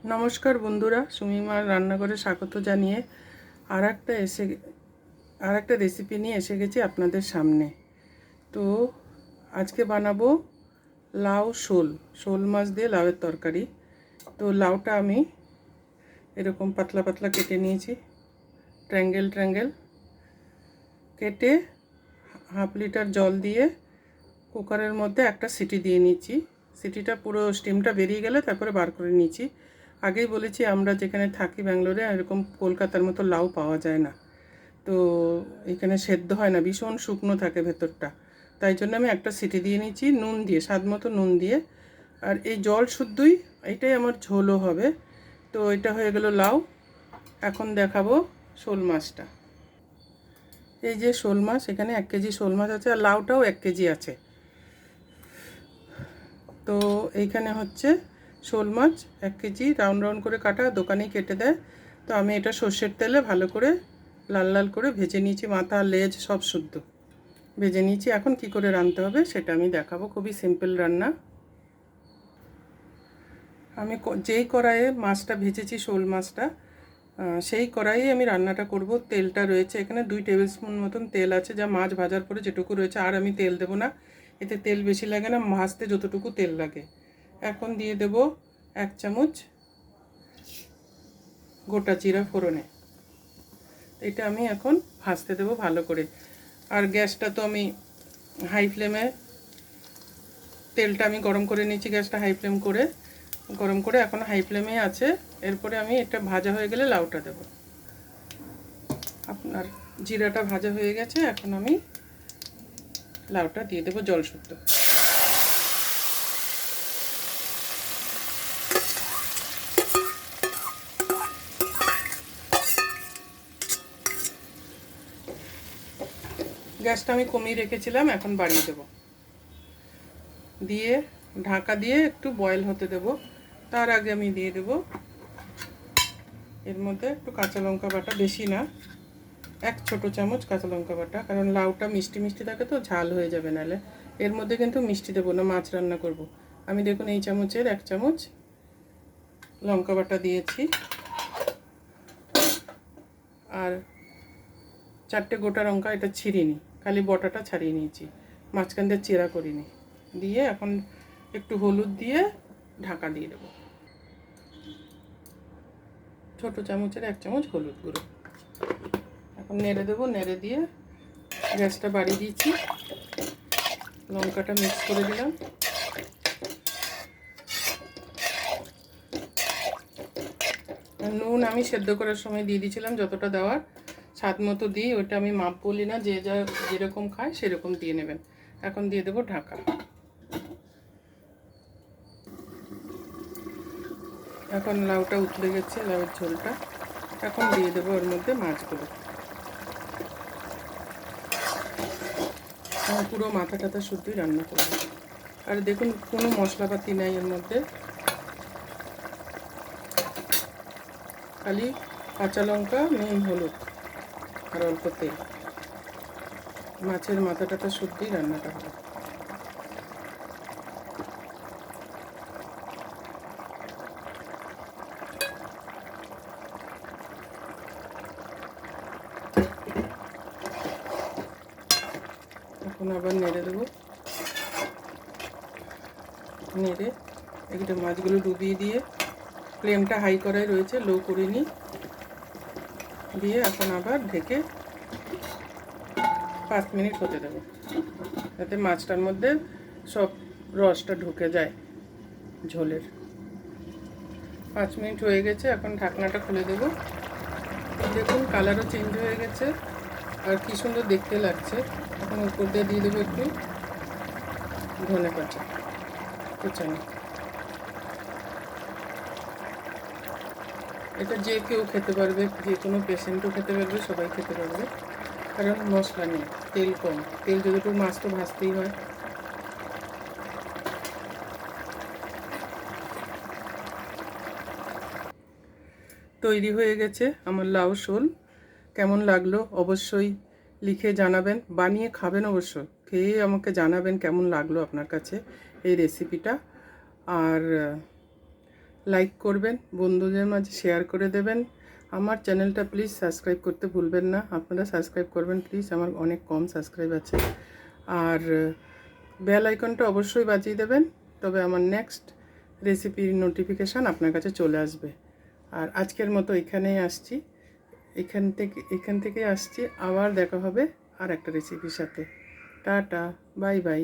নমস্কার বন্ধুরা, সুমিমার রান্নাঘরে স্বাগত জানিয়ে আর একটা রেসিপি নিয়ে এসে গেছি আপনাদের সামনে। তো আজকে বানাবো লাউ শোল মাছ দিয়ে লাউয়ের তরকারি। তো লাউটা আমি এরকম পাতলা পাতলা কেটে নিয়েছি, ট্রায়াঙ্গেল কেটে 1/2 লিটার জল দিয়ে কুকারের মধ্যে একটা সিটি দিয়ে নিচ্ছি। সিটিটা পুরো স্টিমটা বেরিয়ে গেলে তারপরে বার করে নিচ্ছি। আগেই বলেছি আমরা যেখানে থাকি ব্যাঙ্গালোরে এরকম কলকাতার মতো লাউ পাওয়া যায় না, তো এখানে সেদ্ধ হয় না, ভীষণ শুকনো থাকে ভেতরটা। তাই জন্য আমি একটা সিটি দিয়ে নিচ্ছি নুন দিয়ে, স্বাদ মতো নুন দিয়ে। আর এই জল শুদ্ধই, এইটাই আমার ঝোলও হবে। তো এটা হয়ে গেল লাউ। এখন দেখাবো শোল মাছটা। এই যে শোল মাছ, এখানে 1 কেজি শোল মাছ আছে, আর লাউটাও 1 কেজি আছে। তো এইখানে হচ্ছে শোল মাছ 1 কেজি, রাউন্ড রাউন্ড করে কাটা, দোকানেই কেটে দেয়। তো আমি এটা সর্ষের তেলে ভালো করে লাল লাল করে ভেজে নিয়েছি, মাথা লেজ সব শুদ্ধ ভেজে নিয়েছি। এখন কি করে রান্নতে হবে সেটা আমি দেখাবো, খুবই সিম্পল রান্না। আমি যেই কড়াইয়ে মাছটা ভেজেছি, শোল মাছটা, সেই কড়াইয়ে আমি রান্নাটা করব। তেলটা রয়েছে এখানে 2 টেবিল স্পুন মতন তেল আছে, যা মাছ ভাজার পরে যেটুকু রয়েছে। আর আমি তেল দেবো না, এতে তেল বেশি লাগে না, ভাজতে যতটুকু তেল লাগে। এখন দিয়ে দেব 1 চামচ গোটা জিরা ফোড়নে। এটা আমি এখন ভাজতে দেবো ভালো করে। আর গ্যাসটা তো আমি হাই ফ্লেমে, তেলটা আমি গরম করে নিয়েছি, গ্যাসটা গরম করে এখন হাই ফ্লেমে আছে। এরপরে আমি এটা ভাজা হয়ে গেলে লাউটা দেব। আপনার জিরাটা ভাজা হয়ে গেছে, এখন আমি লাউটা দিয়ে দেবো জল শুদ্ধ। গ্যাসটা আমি কমিয়ে রেখেছিলাম, এখন বাড়িয়ে দেব। দিয়ে ঢাকা দিয়ে একটু বয়েল হতে দেব। তার আগে আমি দিয়ে দেব এর মধ্যে একটু কাঁচা লঙ্কা বাটা, বেশি না, 1 ছোট চামচ কাঁচা লঙ্কা বাটা, কারণ লাউটা মিষ্টি মিষ্টি থাকে তো ঝাল হয়ে যাবে নাহলে। এর মধ্যে কিন্তু মিষ্টি দেবো না, মাছ রান্না করব। আমি দেখুন এই চামচের 1 চামচ লঙ্কা বাটা দিয়েছি, আর 4টে গোটা লঙ্কা, এটা ছিঁড়িনি, খালি বটাটা ছাড়িয়ে নিয়েছি, মাঝখান দিয়ে চেরা করিনি। দিয়ে এখন একটু হলুদ দিয়ে ঢাকা দিয়ে দেবো। ছোট চামচের 1 চামচ হলুদ গুঁড়ো। এখন নেড়ে দেবো, নেড়ে দিয়ে গ্যাসটা বাড়িয়ে দিয়েছি, লঙ্কাটা মিক্স করে দিলাম। নুন আমি সেদ্ধ করার সময় দিয়ে দিয়েছিলাম, যতটা দেওয়ার স্বাদ মতো দিই, ওইটা আমি মাপ বলি না, যে যা যেরকম খায় সেরকম দিয়ে নেবেন। এখন দিয়ে দেবো ঢাকা। এখন লাউটা উতলে গেছে, লাউয়ের ঝোলটা। এখন দিয়ে দেবো ওর মধ্যে মাছগুলো। পুরো মাথা টাথা শুদ্ধই রান্না করবো। আর দেখুন কোনো মশলাপাতি নাই এর মধ্যে, খালি কাঁচা লঙ্কা, নুন, হলুদ আর অল্প তেল। মাছের মাথা টাথা শুদ্ধই রান্নাটা হবে। এখন আবার নেড়ে দেবো, নেড়ে একটা মাছগুলো ডুবিয়ে দিয়ে, ফ্লেমটা হাই করাই রয়েছে, লো করিনি, দিয়ে এখন আবার ঢেকে 5 মিনিট হতে দেবো, যাতে মাছটার মধ্যে সব রসটা ঢুকে যায় ঝোলের। 5 মিনিট হয়ে গেছে, এখন ঢাকনাটা খুলে দেবো। দেখুন কালারও চেঞ্জ হয়ে গেছে, আর কি সুন্দর দেখতে লাগছে। এখন উপর দিয়ে দেবো একটু ধনে পাতা কুচানো। এটা যে কেউ খেতে পারবে, যে কোনো পেশেন্টও খেতে পারবে, সবাই খেতে পারবে, কারণ মশলা নেই, তেল কম। তেল যতটুকু, মাছ তো ভাজতেই হয়। তৈরি হয়ে গেছে আমার লাউ শোল। কেমন লাগলো অবশ্যই লিখে জানাবেন, বানিয়ে খাবেন অবশ্য, খেয়ে আমাকে জানাবেন কেমন লাগলো আপনার কাছে এই রেসিপিটা। আর লাইক করবেন, বন্ধুদের মাঝে শেয়ার করে দেবেন। আমার চ্যানেলটা প্লিজ সাবস্ক্রাইব করতে ভুলবেন না। আপনারা সাবস্ক্রাইব করবেন প্লিজ, আমার অনেক কম সাবস্ক্রাইব আছে। আর বেল আইকনটা অবশ্যই বাজিয়ে দেবেন, তবে আমার নেক্সট রেসিপির নোটিফিকেশান আপনার কাছে চলে আসবে। আর আজকের মতো এখানেই আসছি, এখান থেকে আসছি। আবার দেখা হবে আর একটা রেসিপির সাথে। Tata, bye bye.